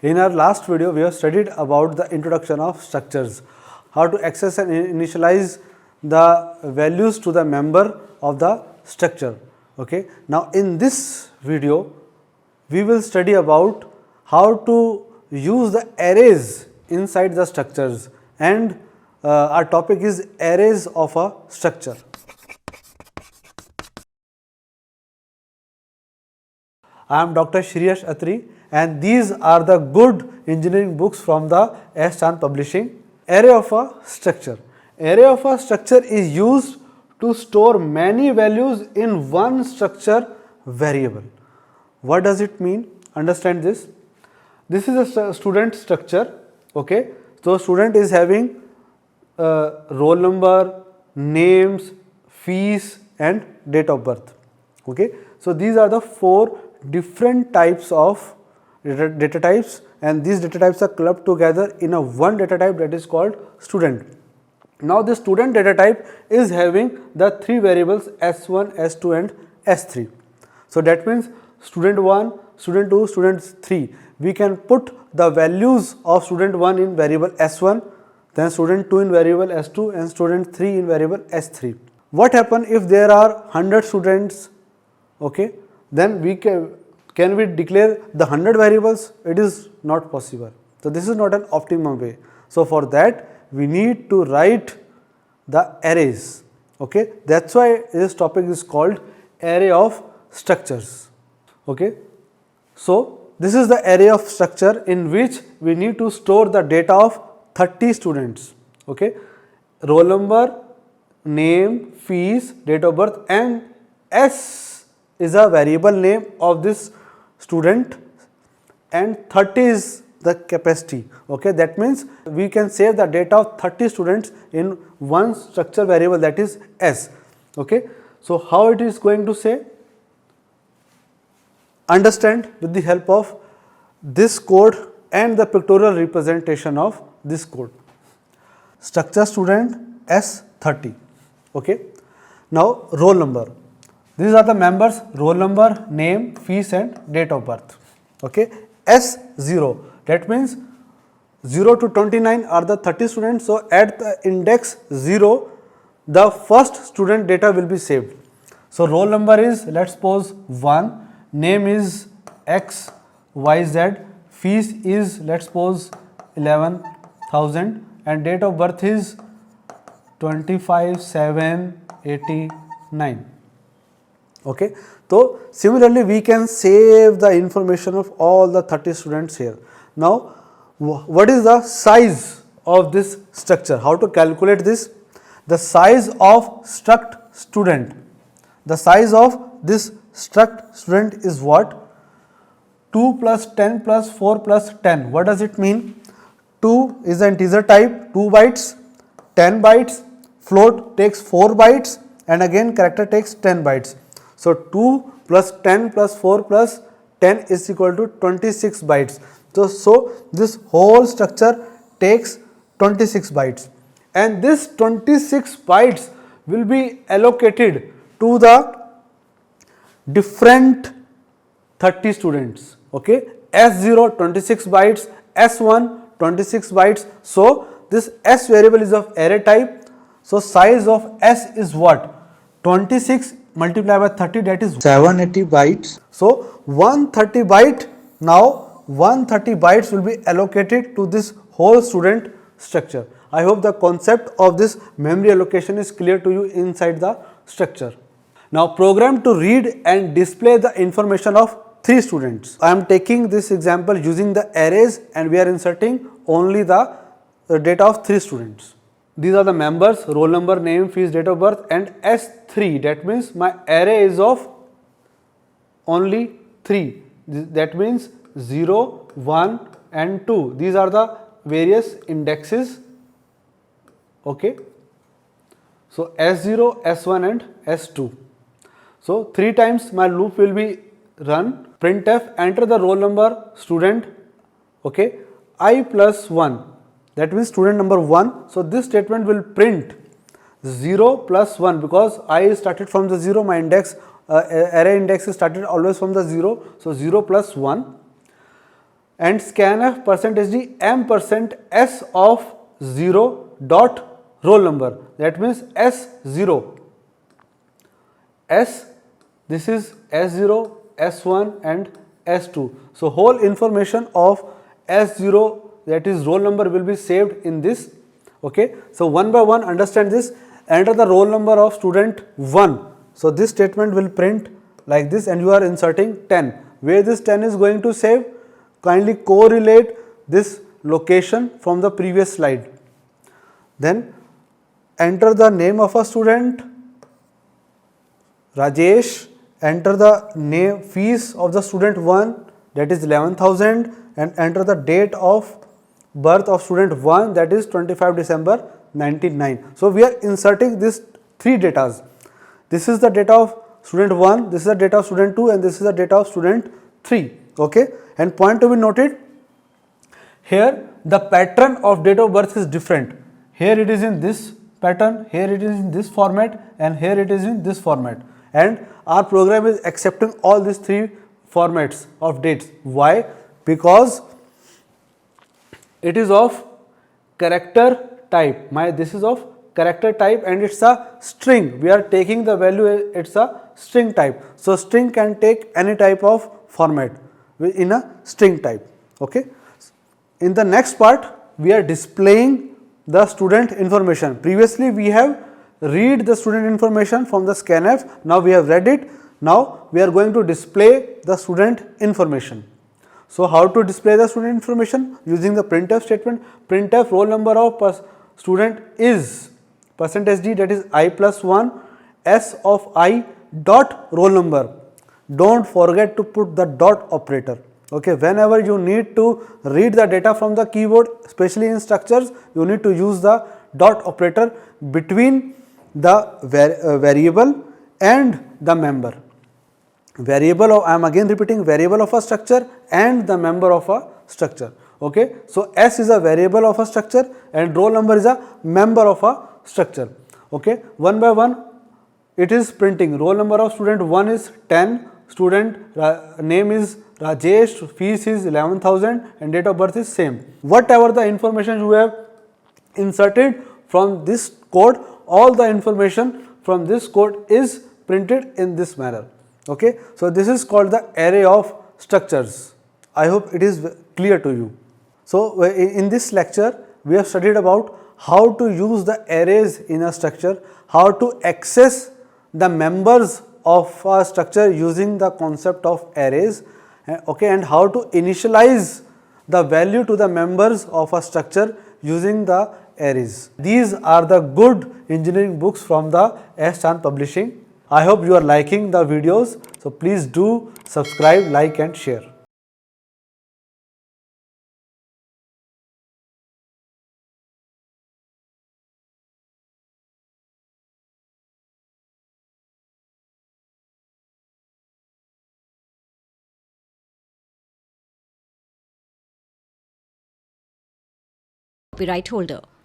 In our last video, we have studied about the introduction of structures, how to access and initialize the values to the member of the structure. Okay. Now, in this video, we will study about how to use the arrays inside the structures, and our topic is arrays of a structure. I am Dr. Shriyash Atri, and these are the good engineering books from the S. Chand Publishing. Array of a structure. Array of a structure is used to store many values in one structure variable. What does it mean? Understand this. This is a student structure. Okay. So, student is having roll number, names, fees and date of birth. Okay. So, these are the four different types of data types, and these data types are clubbed together in a one data type that is called student. Now, this student data type is having the three variables S1, S2 and S3. So, that means student 1, student 2, student 3. We can put the values of student 1 in variable S1, then student 2 in variable S2 and student 3 in variable S3. What happens if there are 100 students? Okay, then we can we declare the 100 variables? It is not possible. So, this is not an optimum way. So, for that we need to write the arrays. Okay, that is why this topic is called array of structures. Okay. So, this is the array of structure in which we need to store the data of 30 students. Okay. Roll number, name, fees, date of birth, and S is a variable name of this student, and 30 is the capacity. Okay. That means we can save the data of 30 students in one structure variable, that is S. Okay. So, how it is going to say? Understand with the help of this code and the pictorial representation of this code. Structure student S30. Okay. Now, roll number. These are the members: roll number, name, fees and date of birth. Okay. S0, that means 0 to 29 are the 30 students. So, at the index 0, the first student data will be saved. So, roll number is, let us suppose 1, name is X, Y, Z, fees is, let us suppose 11,000 and date of birth is 25/7/89. Okay. So, similarly we can save the information of all the 30 students here. Now, what is the size of this structure? How to calculate this? The size of struct student. The size of this struct student is what? 2 plus 10 plus 4 plus 10. What does it mean? 2 is an integer type, 2 bytes, 10 bytes, float takes 4 bytes and again character takes 10 bytes. So, 2 plus 10 plus 4 plus 10 is equal to 26 bytes. So, this whole structure takes 26 bytes, and this 26 bytes will be allocated to the different 30 students. Okay. S0 26 bytes, S1 26 bytes. So, this S variable is of array type. So, size of S is what? 26 multiplied by 30, that is 780 bytes. So, 130 byte. Now, 130 bytes will be allocated to this whole student structure. I hope the concept of this memory allocation is clear to you inside the structure. Now, program to read and display the information of 3 students. I am taking this example using the arrays, and we are inserting only the data of 3 students. These are the members: roll number, name, fees, date of birth, and S3. That means my array is of only 3. That means 0, 1 and 2. These are the various indexes. Okay. So, S0, S1 and S2. So, 3 times my loop will be run. Printf, enter the roll number student. Okay. I plus 1. That means student number 1. So, this statement will print 0 plus 1, because I started from the 0, my index array index is started always from the 0. So, 0 plus 1. and scanf percentage d m percent s of 0 dot roll number. That means S0, S, this is S0, S1 and S2. So whole information of S0, that is roll number, will be saved in this. Okay. So one by one understand this. Enter the roll number of student 1. So this statement will print like this, and you are inserting 10. Where this 10 is going to save? Kindly correlate this location from the previous slide. Then enter the name of a student Rajesh, enter the name fees of the student 1, that is 11,000, and enter the date of birth of student 1, that is 25 December 1999. So we are inserting these 3 datas. This is the data of student 1, this is the data of student 2, and this is the data of student 3. Okay. And point to be noted, here the pattern of date of birth is different. Here it is in this pattern, here it is in this format, and here it is in this format. And our program is accepting all these 3 formats of dates. Why? Because it is of character type. This is of character type, and it's a string. We are taking the value, it's a string type. So string can take any type of format in a string type. Okay. In the next part, we are displaying the student information. Previously we have read the student information from the scanf. Now we have read it. Now we are going to display the student information. So how to display the student information? Using the printf statement. Printf roll number of student is percentage d, that is I plus 1, s of I dot roll number. Don't forget to put the dot operator. Okay, whenever you need to read the data from the keyboard, especially in structures, you need to use the dot operator between the variable and the member. Variable of, I am again repeating, variable of a structure and the member of a structure. Okay. So S is a variable of a structure and roll number is a member of a structure. Okay. One by one it is printing. Roll number of student 1 is 10, student name is Rajesh, fees is 11,000 and date of birth is same. Whatever the information you have inserted from this code, all the information from this code is printed in this manner. Okay. So this is called the array of structures. I hope it is clear to you. So in this lecture we have studied about how to use the arrays in a structure, how to access the members of a structure using the concept of arrays, okay, and how to initialize the value to the members of a structure using the arrays. These are the good engineering books from the S. Chand Publishing. I hope you are liking the videos. So please do subscribe, like and share. Copyright holder.